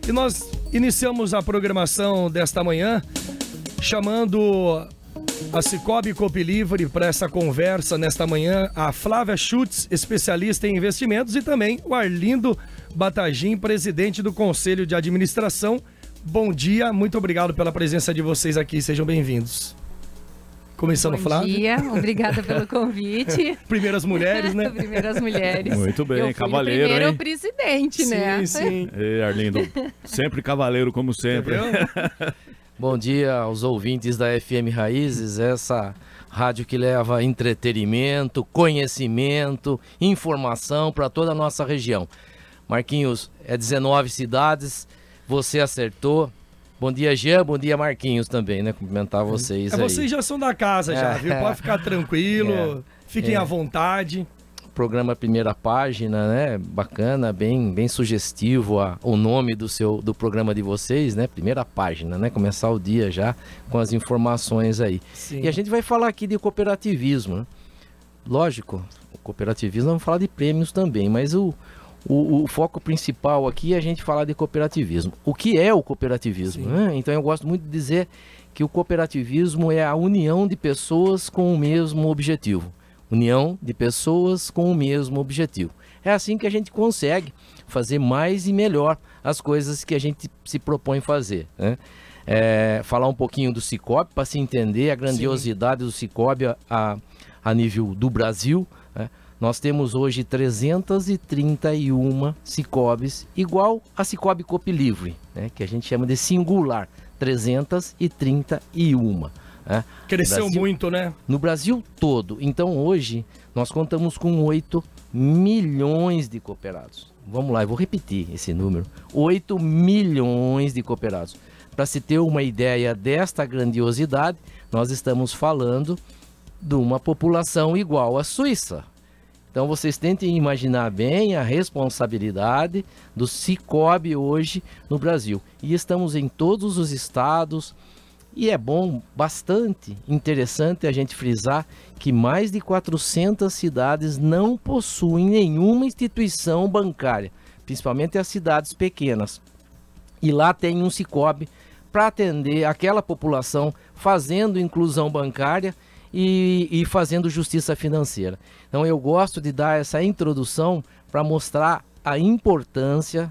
E nós iniciamos a programação desta manhã chamando a Cicobi Copilivre para essa conversa nesta manhã, a Flávia Schutz, especialista em investimentos, e também o Arlindo Batagim, presidente do Conselho de Administração. Bom dia, muito obrigado pela presença de vocês aqui, sejam bem-vindos. Começando, Flávia. Bom dia, obrigada pelo convite. Primeiras mulheres, né? Primeiras mulheres. Muito bem, eu fui cavaleiro, primeiro hein? Presidente, né? Sim. Ei, Arlindo, sempre cavaleiro, como sempre. Bom dia aos ouvintes da FM Raízes, essa rádio que leva entretenimento, conhecimento, informação para toda a nossa região. Marquinhos, é 19 cidades, você acertou. Bom dia, Jean, bom dia, Marquinhos também, né? Cumprimentar vocês aí. Vocês já são da casa, já, viu? Pode ficar tranquilo, fiquem à vontade. Programa Primeira Página, né? Bacana, bem sugestivo o nome do programa de vocês, né? Primeira Página, né? Começar o dia já com as informações aí. Sim. E a gente vai falar aqui de cooperativismo, né? Lógico, o cooperativismo vamos falar de prêmios também, mas o foco principal aqui é a gente falar de cooperativismo. O que é o cooperativismo? Né? Então eu gosto muito de dizer que o cooperativismo é a união de pessoas com o mesmo objetivo. União de pessoas com o mesmo objetivo. É assim que a gente consegue fazer mais e melhor as coisas que a gente se propõe fazer, né? Falar um pouquinho do Cicobi para se entender a grandiosidade do Cicobi a nível do Brasil, né? Nós temos hoje 331 Cicobis, igual a Cicobi Copilivre, né? Que a gente chama de singular, 331. Cresceu muito, né? No Brasil todo. Então hoje nós contamos com 8 milhões de cooperados. Vamos lá, eu vou repetir esse número. 8 milhões de cooperados. Para se ter uma ideia desta grandiosidade, nós estamos falando de uma população igual à Suíça. Então vocês tentem imaginar bem a responsabilidade do Cicobi hoje no Brasil. E estamos em todos os estados. E é bom, bastante interessante a gente frisar que mais de 400 cidades não possuem nenhuma instituição bancária, principalmente as cidades pequenas. E lá tem um Cicobi para atender aquela população, fazendo inclusão bancária e fazendo justiça financeira. Então eu gosto de dar essa introdução para mostrar a importância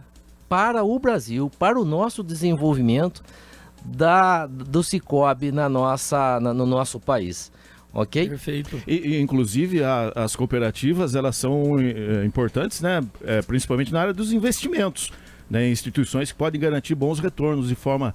para o Brasil, para o nosso desenvolvimento, do Cicobi no nosso país, ok? Perfeito. E inclusive as cooperativas, elas são importantes, né? Principalmente na área dos investimentos, né? Instituições que podem garantir bons retornos de forma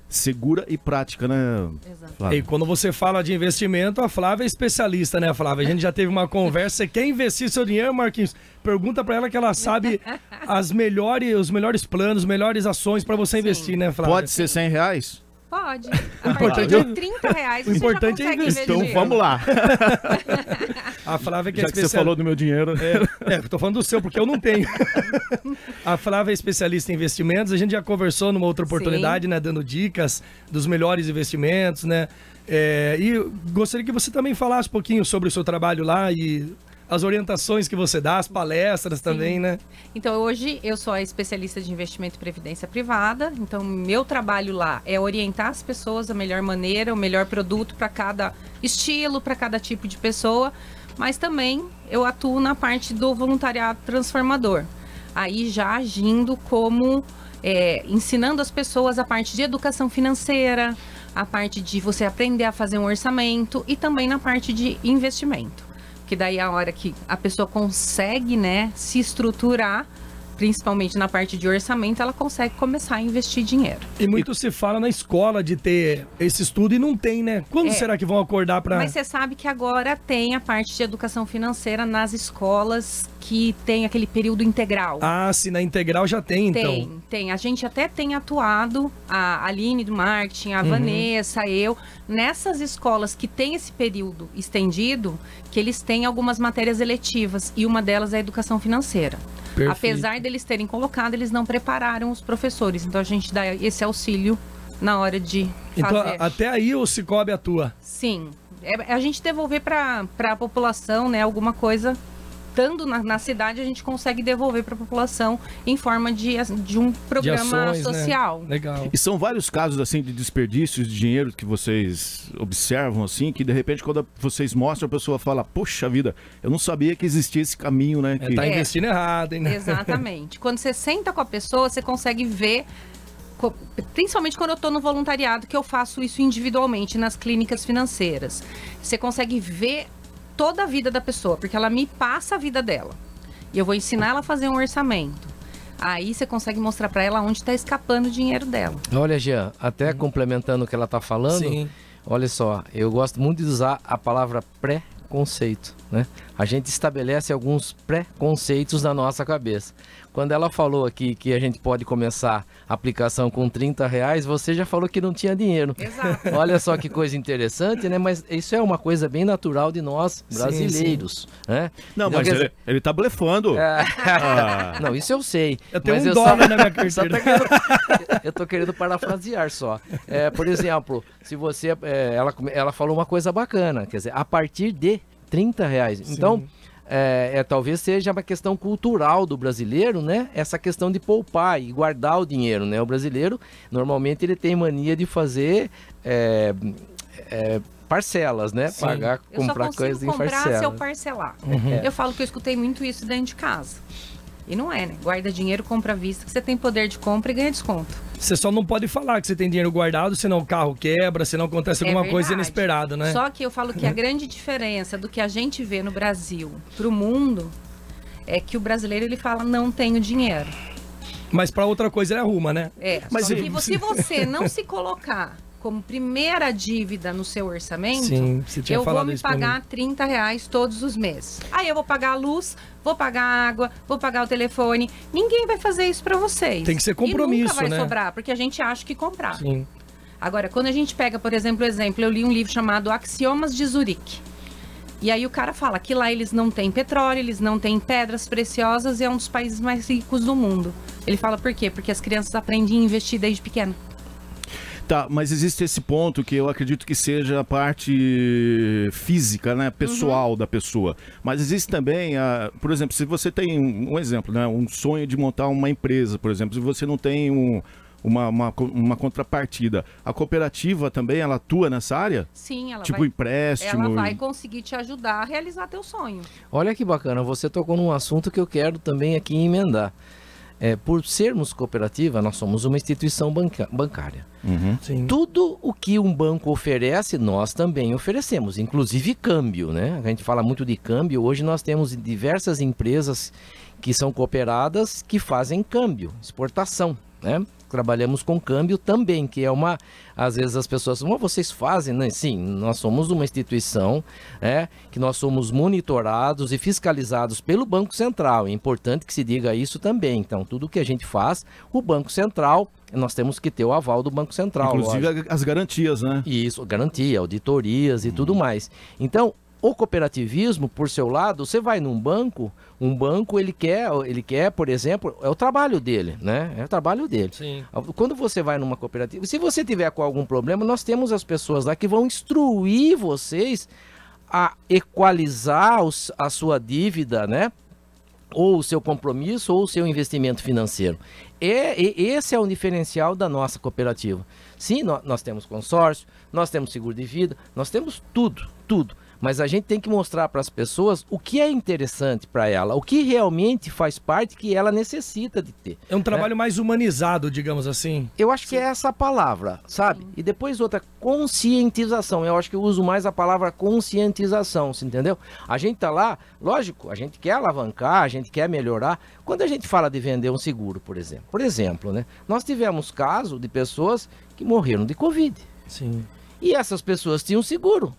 segura e prática, né? Exato. E quando você fala de investimento, a Flávia é especialista, né, Flávia? A gente já teve uma conversa. Você quer investir seu dinheiro, Marquinhos? Pergunta pra ela que ela sabe os melhores planos, melhores ações pra você investir, né, Flávia? Pode ser R$100? Pode. A partir de R$30 você importante já consegue investir. Então vamos lá. A Flávia que Já é que você falou do meu dinheiro. Eu tô falando do seu, porque eu não tenho. A Flávia é especialista em investimentos. A gente já conversou numa outra oportunidade, né? Dando dicas dos melhores investimentos, né? E gostaria que você também falasse um pouquinho sobre o seu trabalho lá e as orientações que você dá, as palestras também, né? Então, hoje eu sou a especialista de investimento e previdência privada. Então, meu trabalho lá é orientar as pessoas da melhor maneira, o melhor produto para cada estilo, para cada tipo de pessoa. Mas também eu atuo na parte do voluntariado transformador. Aí já agindo como, ensinando as pessoas a parte de educação financeira, a parte de você aprender a fazer um orçamento e também na parte de investimento. Que daí a hora que a pessoa consegue, né, se estruturar, principalmente na parte de orçamento, ela consegue começar a investir dinheiro. E muito se fala na escola de ter esse estudo e não tem, né? Quando será que vão acordar para... Mas você sabe que agora tem a parte de educação financeira nas escolas que tem aquele período integral. Ah, se na integral já tem, então. Tem. A gente até tem atuado, a Aline do marketing, a Vanessa, eu, nessas escolas que tem esse período estendido, que eles têm algumas matérias eletivas e uma delas é a educação financeira. Perfeito. Apesar deles terem colocado, eles não prepararam os professores. Então a gente dá esse auxílio na hora de fazer. Então até aí o Cicobi atua. Sim. A gente devolver para a população, né, alguma coisa estando na cidade, a gente consegue devolver para a população em forma de um programa ações, social. Né? Legal. E são vários casos assim de desperdícios de dinheiro que vocês observam assim, que de repente quando vocês mostram, a pessoa fala, poxa vida, eu não sabia que existia esse caminho, né? Que... Tá investindo errado, hein? Né? Exatamente. Quando você senta com a pessoa, você consegue ver, principalmente quando eu estou no voluntariado, que eu faço isso individualmente nas clínicas financeiras. Você consegue ver toda a vida da pessoa, porque ela me passa a vida dela. E eu vou ensinar ela a fazer um orçamento. Aí você consegue mostrar para ela onde está escapando o dinheiro dela. Olha, Jean, até complementando o que ela está falando, Sim. Olha só, eu gosto muito de usar a palavra pré-conceito, né? A gente estabelece alguns pré-conceitos na nossa cabeça. Quando ela falou aqui que a gente pode começar a aplicação com R$30, você já falou que não tinha dinheiro. Exato. Olha só que coisa interessante, né? Mas isso é uma coisa bem natural de nós brasileiros, né? Não, Então, mas ele tá blefando. Não, isso eu sei. Eu tenho mas um dólar na minha carteira. Eu tô querendo parafrasear só. Por exemplo, se você... ela falou uma coisa bacana, quer dizer, a partir de R$30. Sim. Então, talvez seja uma questão cultural do brasileiro, né? Essa questão de poupar e guardar o dinheiro, né? O brasileiro, normalmente, ele tem mania de fazer parcelas, né? Sim. Pagar, comprar coisas em comprar parcelas. se eu parcelar. Eu falo que eu escutei muito isso dentro de casa. E não é, né? Guarda dinheiro, compra à vista, que você tem poder de compra e ganha desconto. Você só não pode falar que você tem dinheiro guardado, senão o carro quebra, senão acontece alguma coisa inesperada, né? Só que eu falo que a grande diferença do que a gente vê no Brasil pro mundo é que o brasileiro, ele fala, não tenho dinheiro. Mas pra outra coisa ele arruma, né? Mas Só que se você não se colocar como primeira dívida no seu orçamento, Sim, você tinha eu vou falado me isso pra mim. pagar R$30 todos os meses. Aí eu vou pagar a luz, vou pagar a água, vou pagar o telefone. Ninguém vai fazer isso pra vocês. Tem que ser compromisso, e nunca vai né? sobrar, porque a gente acha que comprar. Sim. Agora, quando a gente pega, por exemplo, eu li um livro chamado Axiomas de Zurique. E aí o cara fala que lá eles não têm petróleo, eles não têm pedras preciosas e é um dos países mais ricos do mundo. Ele fala por quê? Porque as crianças aprendem a investir desde pequeno. Tá, mas existe esse ponto que eu acredito que seja a parte física, né, pessoal da pessoa. Mas existe também, por exemplo, se você tem um exemplo, né, um sonho de montar uma empresa, por exemplo, se você não tem uma contrapartida, a cooperativa também, ela atua nessa área? Sim, ela tipo vai, empréstimo? ela vai conseguir te ajudar a realizar teu sonho. Olha que bacana, você tocou num assunto que eu quero também aqui emendar. Por sermos cooperativa, nós somos uma instituição bancária. Sim. Tudo o que um banco oferece, nós também oferecemos, inclusive câmbio, né? A gente fala muito de câmbio. Hoje nós temos diversas empresas que são cooperadas que fazem câmbio, exportação, né? Trabalhamos com câmbio também, que é às vezes as pessoas falam, vocês fazem, né? Sim, nós somos uma instituição, que nós somos monitorados e fiscalizados pelo Banco Central. É importante que se diga isso também. Então, tudo que a gente faz, o Banco Central, nós temos que ter o aval do Banco Central. Inclusive as garantias, né? Isso, garantia, auditorias e tudo mais. Então, o cooperativismo, por seu lado, você vai num banco, ele quer, por exemplo, é o trabalho dele, né? É o trabalho dele. Sim. Quando você vai numa cooperativa, se você tiver com algum problema, nós temos as pessoas lá que vão instruir vocês a equalizar a sua dívida, né? Ou o seu compromisso, ou o seu investimento financeiro. Esse é o diferencial da nossa cooperativa. Sim, nós temos consórcio, nós temos seguro de vida, nós temos tudo. Mas a gente tem que mostrar para as pessoas o que é interessante para ela, o que realmente faz parte que ela necessita de ter. É um trabalho mais humanizado, digamos assim. Eu acho que é essa a palavra, sabe? E depois outra, conscientização. Eu acho que eu uso mais a palavra conscientização, você entendeu? A gente tá lá, lógico, a gente quer alavancar, a gente quer melhorar. Quando a gente fala de vender um seguro, por exemplo, né? Nós tivemos caso de pessoas que morreram de Covid. Sim. E essas pessoas tinham seguro.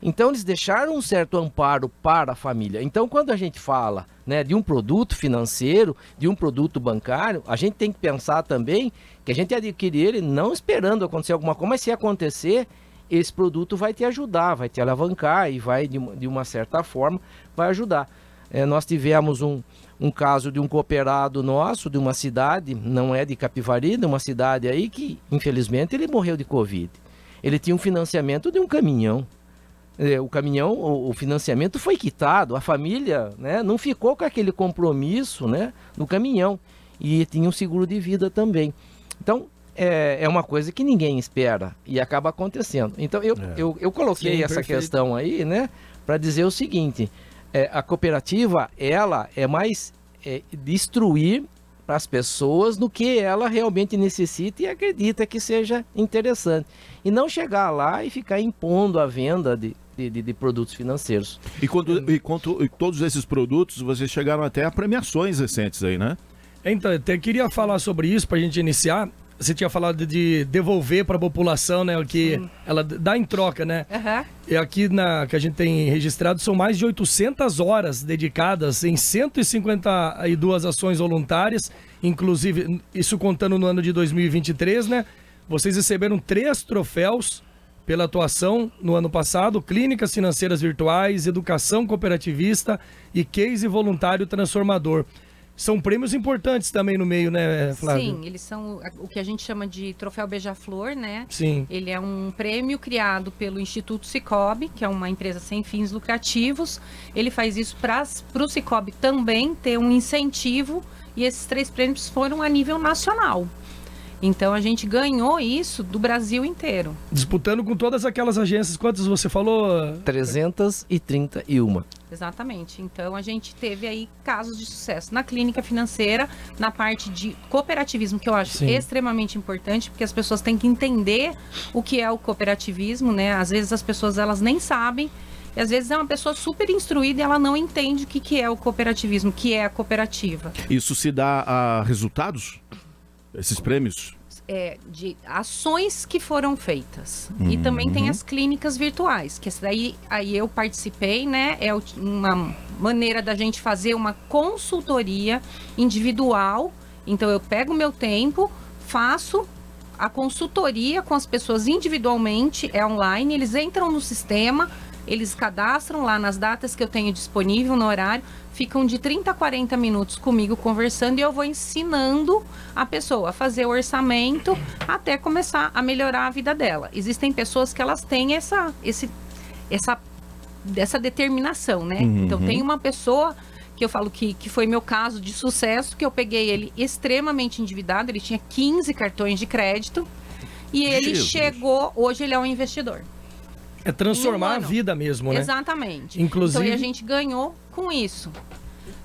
Então, eles deixaram um certo amparo para a família. Então, quando a gente fala, né, de um produto financeiro, de um produto bancário, a gente tem que pensar também que a gente adquire ele não esperando acontecer alguma coisa, mas se acontecer, esse produto vai te ajudar, vai te alavancar e vai, de uma certa forma, vai ajudar. Nós tivemos um caso de um cooperado nosso, de uma cidade, não é de Capivari, de uma cidade aí que, infelizmente, ele morreu de Covid. Ele tinha um financiamento de um caminhão. o caminhão, o financiamento foi quitado, a família, né, não ficou com aquele compromisso, né, no caminhão, e tinha um seguro de vida também. Então, é uma coisa que ninguém espera e acaba acontecendo. Então, eu coloquei Sim, essa perfeito. questão aí, né, para dizer o seguinte, a cooperativa, ela é mais destruir para as pessoas do que ela realmente necessita e acredita que seja interessante. E não chegar lá e ficar impondo a venda de produtos financeiros. E todos esses produtos, vocês chegaram até a premiações recentes aí, né? Então, eu até queria falar sobre isso para a gente iniciar. Você tinha falado de devolver para a população, né? O que ela dá em troca, né? Aham. E aqui que a gente tem registrado são mais de 800 horas dedicadas em 152 ações voluntárias, inclusive, isso contando no ano de 2023, né? Vocês receberam 3 troféus pela atuação no ano passado: Clínicas Financeiras Virtuais, Educação Cooperativista e Case Voluntário Transformador. São prêmios importantes também no meio, né, Flávio? Sim, eles são o que a gente chama de Troféu Beija-Flor, né? Sim. Ele é um prêmio criado pelo Instituto Sicoob, que é uma empresa sem fins lucrativos. Ele faz isso para o Sicoob também ter um incentivo, e esses 3 prêmios foram a nível nacional. Então a gente ganhou isso do Brasil inteiro. Disputando com todas aquelas agências, quantas você falou? 331. Exatamente. Então a gente teve aí casos de sucesso na clínica financeira, na parte de cooperativismo, que eu acho Sim. extremamente importante, porque as pessoas têm que entender o que é o cooperativismo, né? Às vezes as pessoas elas nem sabem, e às vezes é uma pessoa super instruída e ela não entende o que é o cooperativismo, o que é a cooperativa. Isso se dá a resultados? Esses prêmios? De ações que foram feitas. E também tem as clínicas virtuais, que essa daí aí eu participei, né? É uma maneira da gente fazer uma consultoria individual. Então eu pego o meu tempo, faço a consultoria com as pessoas individualmente, é online, eles entram no sistema, eles cadastram lá nas datas que eu tenho disponível no horário, ficam de 30 a 40 minutos comigo conversando e eu vou ensinando a pessoa a fazer o orçamento até começar a melhorar a vida dela. Existem pessoas que elas têm essa determinação, né? Então tem uma pessoa que eu falo que foi meu caso de sucesso, que eu peguei ele extremamente endividado, ele tinha 15 cartões de crédito e ele chegou, hoje ele é um investidor. É transformar a vida mesmo, né? Exatamente. Inclusive... Então, e a gente ganhou com isso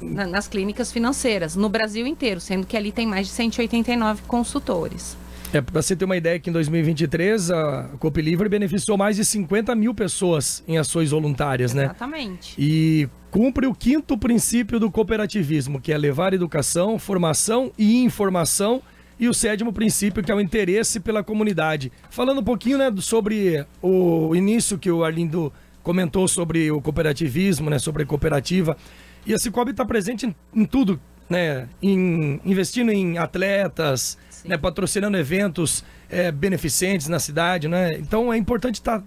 nas clínicas financeiras, no Brasil inteiro, sendo que ali tem mais de 189 consultores. Para você ter uma ideia, que em 2023 a Copilivre beneficiou mais de 50 mil pessoas em ações voluntárias, né? Exatamente. E cumpre o 5º princípio do cooperativismo, que é levar educação, formação e informação, e o 7º princípio, que é o interesse pela comunidade. Falando um pouquinho, né, sobre o início que o Arlindo comentou sobre o cooperativismo, né, sobre a cooperativa. E a Sicoob está presente em tudo, né, investindo em atletas, né, patrocinando eventos beneficentes na cidade, né? Então é importante estar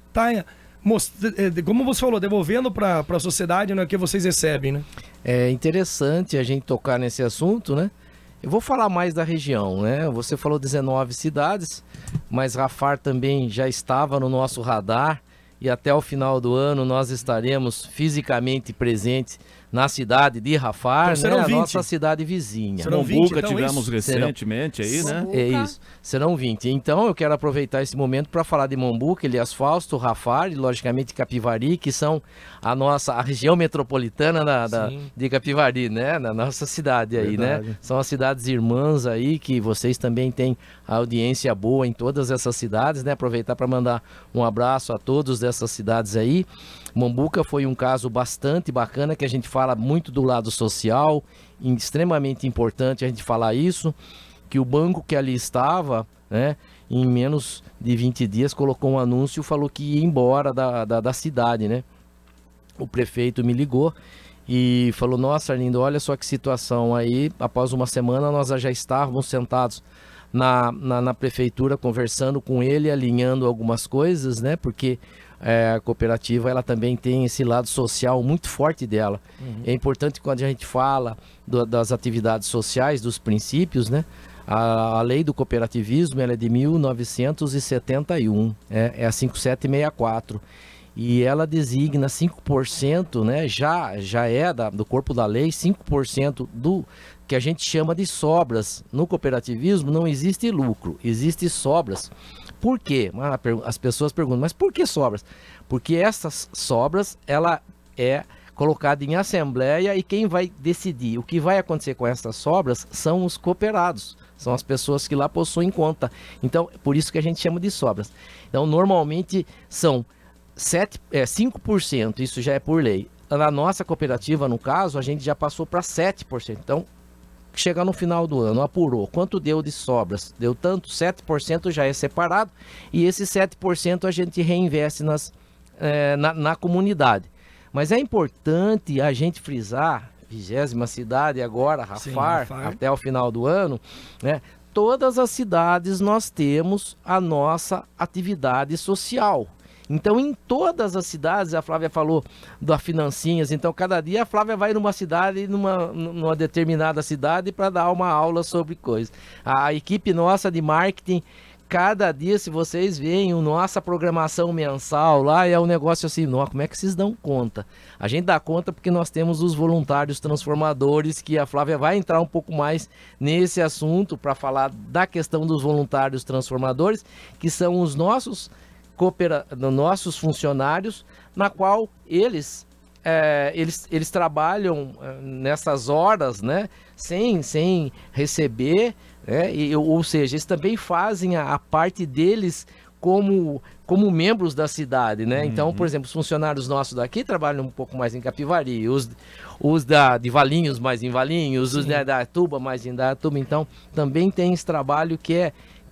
como você falou, devolvendo para a sociedade, né, o que vocês recebem, né? É interessante a gente tocar nesse assunto, né? Eu vou falar mais da região, né? Você falou 19 cidades, mas Rafar também já estava no nosso radar e até o final do ano nós estaremos fisicamente presentes na cidade de Rafar, então, né? A 20. nossa cidade vizinha. Serão 20, Mombuca então, tivemos isso? recentemente aí, né? Mombuca. É isso, serão 20. Então eu quero aproveitar esse momento para falar de Mombuca, Elias Fausto, Rafar e logicamente Capivari, que são a região metropolitana de Capivari, né? Na nossa cidade aí, Verdade. né? São as cidades irmãs aí, que vocês também têm audiência boa em todas essas cidades, né? Aproveitar para mandar um abraço a todos dessas cidades aí. Mombuca foi um caso bastante bacana, que a gente fala muito do lado social, extremamente importante a gente falar isso, que o banco que ali estava, né, em menos de 20 dias colocou um anúncio e falou que ia embora da cidade, né? O prefeito me ligou e falou: nossa, Arlindo, olha só que situação aí. Após uma semana nós já estávamos sentados na prefeitura conversando com ele, alinhando algumas coisas, né? Porque a cooperativa ela também tem esse lado social muito forte dela. É importante quando a gente fala das atividades sociais, dos princípios, né? A lei do cooperativismo ela é de 1971, é a 5764. e ela designa 5%, né, já é do corpo da lei, 5% do que a gente chama de sobras. No cooperativismo não existe lucro, existe sobras. Por quê? As pessoas perguntam, mas por que sobras? Porque essas sobras, ela é colocada em assembleia e quem vai decidir o que vai acontecer com essas sobras são os cooperados, são as pessoas que lá possuem conta. Então, por isso que a gente chama de sobras. Então, normalmente são 5%, isso já é por lei. Na nossa cooperativa, no caso, a gente já passou para 7%. Então, chegar no final do ano, apurou, quanto deu de sobras? Deu tanto, 7% já é separado, e esse 7% a gente reinveste na comunidade. Mas é importante a gente frisar, 20ª cidade agora, Rafar, até o final do ano, né? Todas as cidades nós temos a nossa atividade social. Então, em todas as cidades, a Flávia falou da Financinhas, então cada dia a Flávia vai numa cidade, numa determinada cidade para dar uma aula sobre coisas. A equipe nossa de marketing, cada dia, se vocês veem, a nossa programação mensal lá é um negócio assim, como é que vocês dão conta? A gente dá conta porque nós temos os voluntários transformadores, que a Flávia vai entrar um pouco mais nesse assunto para falar da questão dos voluntários transformadores, que são os nossos funcionários, na qual eles trabalham nessas horas, né, sem receber, ou seja, eles também fazem a parte deles como membros da cidade, né? Então, por exemplo, os funcionários nossos daqui trabalham um pouco mais em Capivari, os de Valinhos mais em Valinhos, os da Tuba mais em Datuba. Então, também tem esse trabalho que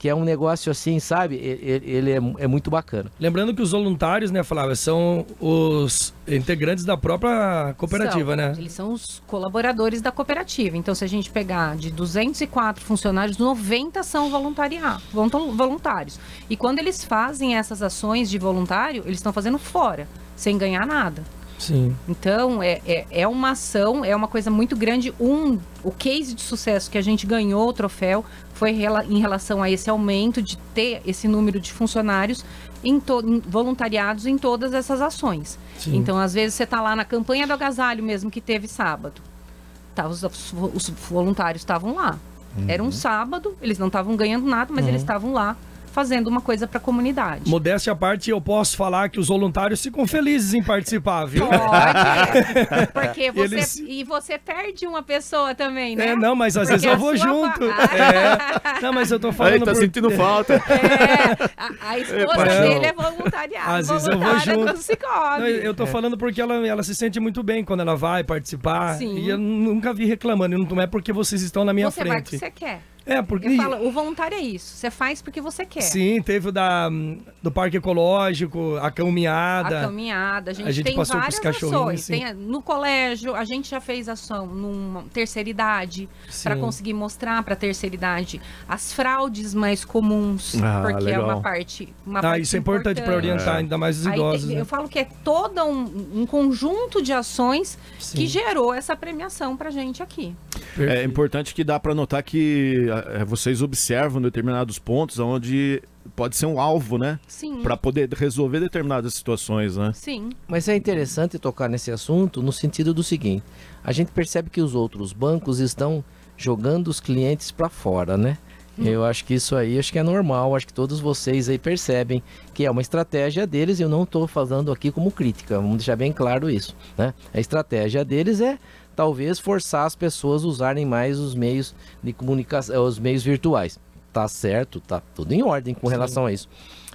é um negócio assim, sabe? Ele é muito bacana. Lembrando que os voluntários, né, Flávia, são os integrantes da própria cooperativa, né? Eles são os colaboradores da cooperativa. Então, se a gente pegar de 204 funcionários, 90 são voluntários. E quando eles fazem essas ações de voluntário, eles estão fazendo fora, sem ganhar nada. Sim. Então, é uma ação, é uma coisa muito grande. O case de sucesso que a gente ganhou o troféu foi em relação a esse aumento de ter esse número de funcionários voluntariados em todas essas ações. Sim. Então, às vezes, você está lá na campanha do agasalho mesmo, que teve sábado. Os voluntários estavam lá. Era um sábado, eles não estavam ganhando nada, mas eles estavam lá fazendo uma coisa para a comunidade. Modéstia à parte, eu posso falar que os voluntários ficam felizes em participar, viu? Pode, porque você perde uma pessoa também, né? Não, mas às vezes eu vou junto. Não, mas eu tô falando... Aí, tá sentindo falta. A esposa dele é voluntariada. Às vezes eu vou junto. Eu tô falando porque ela se sente muito bem quando ela vai participar. Sim. E eu nunca vi reclamando. Não é porque vocês estão na minha frente. Você vai porque você quer. Porque... Eu falo, o voluntário é isso, você faz porque você quer. Sim, teve do Parque Ecológico, a caminhada. A caminhada, a gente tem várias ações. Assim. No colégio, a gente já fez ação numa terceira idade, para conseguir mostrar para a terceira idade as fraudes mais comuns, porque legal. É uma parte isso é importante para orientar ainda mais os idosos. Eu falo que é todo um conjunto de ações que gerou essa premiação para a gente aqui. Perfeito. É importante que dá para notar que vocês observam determinados pontos onde pode ser um alvo, né? Sim. Para poder resolver determinadas situações, né? Sim. Mas é interessante tocar nesse assunto no sentido do seguinte: a gente percebe que os outros bancos estão jogando os clientes para fora, né? Eu acho que isso aí é normal, acho que todos vocês aí percebem que é uma estratégia deles, e eu não estou falando aqui como crítica, vamos deixar bem claro isso, né? A estratégia deles é talvez forçar as pessoas a usarem mais os meios de comunicação, os meios virtuais. Tá certo, tá tudo em ordem com relação a isso.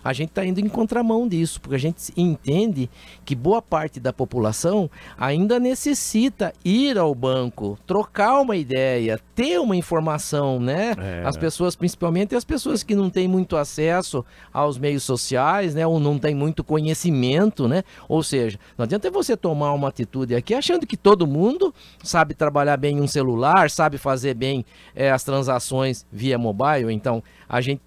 A gente está indo em contramão disso, porque a gente entende que boa parte da população ainda necessita ir ao banco, trocar uma ideia, ter uma informação, né? As pessoas, principalmente as pessoas que não têm muito acesso aos meios sociais, né? Ou não têm muito conhecimento, né? Ou seja, não adianta você tomar uma atitude aqui achando que todo mundo sabe trabalhar bem um celular, sabe fazer bem as transações via mobile. Então, a gente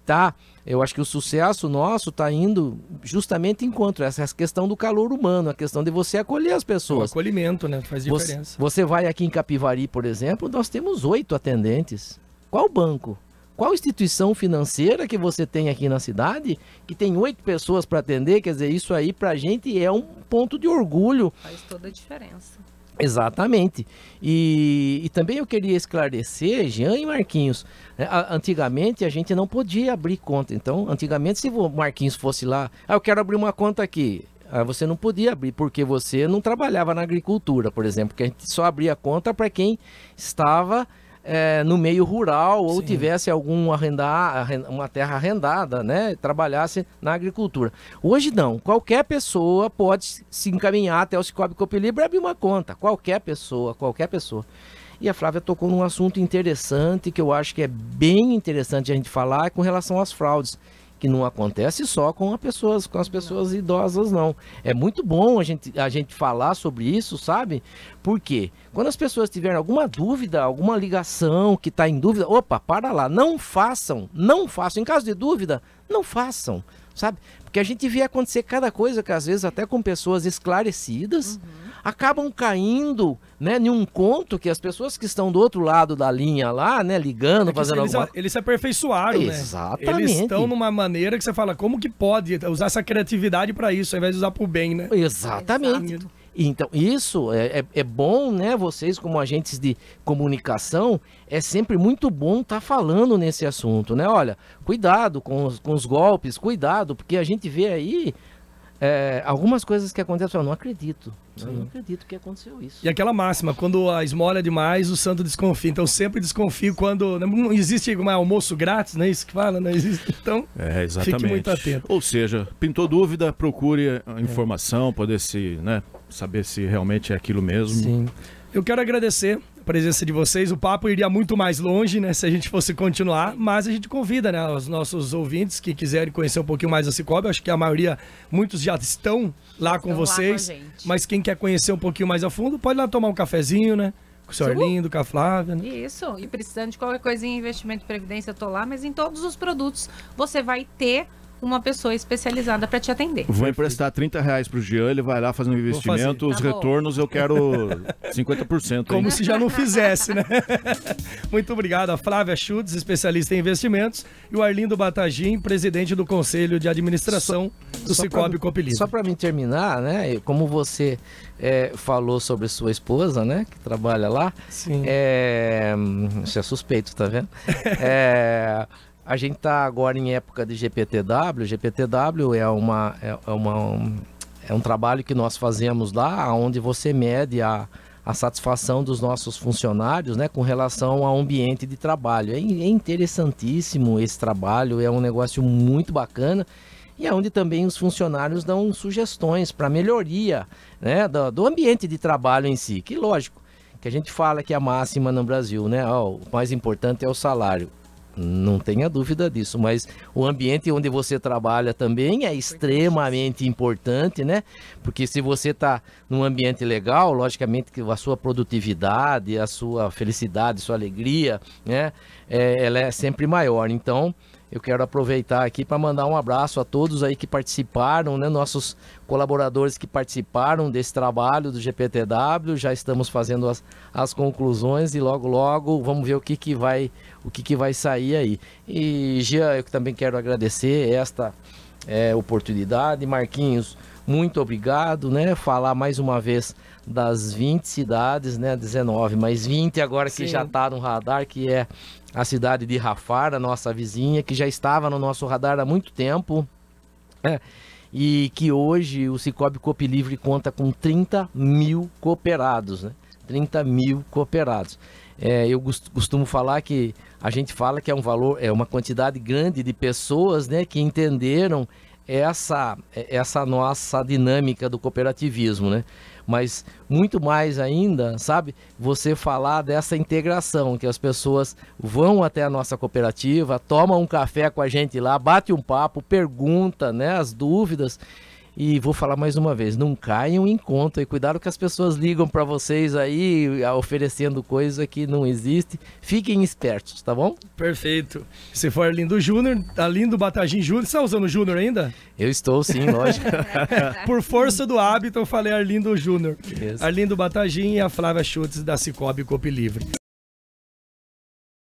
eu acho que o sucesso nosso está indo justamente em encontro essa questão do calor humano, a questão de você acolher as pessoas. O acolhimento, né? Faz diferença. Você vai aqui em Capivari, por exemplo, nós temos 8 atendentes. Qual banco Qual instituição financeira que você tem aqui na cidade que tem 8 pessoas para atender? Quer dizer, isso aí para a gente é um ponto de orgulho. Faz toda a diferença. Exatamente. E também eu queria esclarecer, Jean e Marquinhos, né, antigamente a gente não podia abrir conta. Então, antigamente, se o Marquinhos fosse lá, eu quero abrir uma conta aqui. Você não podia abrir porque você não trabalhava na agricultura, por exemplo, porque a gente só abria conta para quem estava no meio rural ou Sim. tivesse uma terra arrendada, né? Trabalhasse na agricultura. Hoje não, qualquer pessoa pode se encaminhar até o Cicobi Copelibre e abrir uma conta. Qualquer pessoa, qualquer pessoa. E a Flávia tocou num assunto interessante que eu acho que é bem interessante a gente falar com relação às fraudes. Que não acontece só com as pessoas idosas, não. É muito bom a gente falar sobre isso, sabe? Porque quando as pessoas tiverem alguma dúvida, alguma ligação que está em dúvida, opa, para lá, não façam. Em caso de dúvida, não façam, sabe? Porque a gente vê acontecer cada coisa que às vezes até com pessoas esclarecidas acabam caindo, né, em um conto que as pessoas que estão do outro lado da linha lá, né, ligando, fazendo alguma... Eles se aperfeiçoaram, Exatamente. né? Eles estão numa maneira que você fala, como que pode usar essa criatividade para isso, ao invés de usar pro bem, né? Exatamente. Exato. Então, isso é bom, né? Vocês, como agentes de comunicação, é sempre muito bom estar falando nesse assunto, né? Olha, cuidado com os golpes, cuidado, porque a gente vê aí algumas coisas que acontecem. Eu não acredito. Eu não acredito que aconteceu isso. E aquela máxima, quando a esmola é demais, o santo desconfia. Então, eu sempre desconfio quando... Não existe almoço grátis, não é isso que fala? Não existe. Então, exatamente. fique muito atento. Ou seja, pintou dúvida, procure a informação, poder saber se realmente é aquilo mesmo. Sim. Eu quero agradecer a presença de vocês. O papo iria muito mais longe, né, se a gente fosse continuar, mas a gente convida, né, os nossos ouvintes que quiserem conhecer um pouquinho mais a Cicobi. Acho que a maioria, muitos já estão lá com vocês, mas quem quer conhecer um pouquinho mais a fundo, pode ir lá tomar um cafezinho, né, com o seu Arlindo, com a Flávia, né? Isso, e precisando de qualquer coisinha em investimento e previdência, eu tô lá, mas em todos os produtos você vai ter uma pessoa especializada para te atender. Vou emprestar R$30 pro Jean, ele vai lá fazer um investimento, os retornos eu quero 50%. Como se já não fizesse, né? Muito obrigado. A Flávia Schutz, especialista em investimentos, e o Arlindo Batagim, presidente do Conselho de Administração do Cicobi Copelibre. Só para me terminar, né? Como você falou sobre sua esposa, né? Que trabalha lá. Sim. Isso é suspeito, tá vendo? A gente está agora em época de GPTW. GPTW é um trabalho que nós fazemos lá, onde você mede a satisfação dos nossos funcionários, né, com relação ao ambiente de trabalho. É interessantíssimo esse trabalho, é um negócio muito bacana. E é onde também os funcionários dão sugestões para melhoria, né, do ambiente de trabalho em si. Que lógico, que a gente fala que a máxima no Brasil, né, o mais importante é o salário. Não tenha dúvida disso, mas o ambiente onde você trabalha também é extremamente importante, né? Porque se você está num ambiente legal, logicamente que a sua produtividade, a sua felicidade, sua alegria, né? Ela é sempre maior. Então, eu quero aproveitar aqui para mandar um abraço a todos aí que participaram, né? Nossos colaboradores que participaram desse trabalho do GPTW. Já estamos fazendo as conclusões e logo vamos ver o que vai sair aí. E Jean, eu também quero agradecer esta oportunidade. Marquinhos, muito obrigado, né? Falar mais uma vez das 20 cidades, né? 19, mas 20 agora que já está no radar, que é a cidade de Rafar, a nossa vizinha, que já estava no nosso radar há muito tempo, e que hoje o Cicobi Copelibre conta com 30 mil cooperados, né? 30 mil cooperados. Eu costumo falar que a gente fala que é um valor, é uma quantidade grande de pessoas, né, que entenderam essa nossa dinâmica do cooperativismo, né? Mas muito mais ainda, sabe, você falar dessa integração, que as pessoas vão até a nossa cooperativa, tomam um café com a gente lá, bate um papo, pergunta, né, as dúvidas. E vou falar mais uma vez, não caiam em conta e cuidado que as pessoas ligam para vocês aí oferecendo coisa que não existe. Fiquem espertos, tá bom? Perfeito. Se for Arlindo Júnior, Arlindo Batagim Júnior, você está usando o Júnior ainda? Eu estou sim, lógico. Por força do hábito, eu falei Arlindo Júnior. Isso. Arlindo Batagim e a Flávia Schutz da Cicobi Copelibre.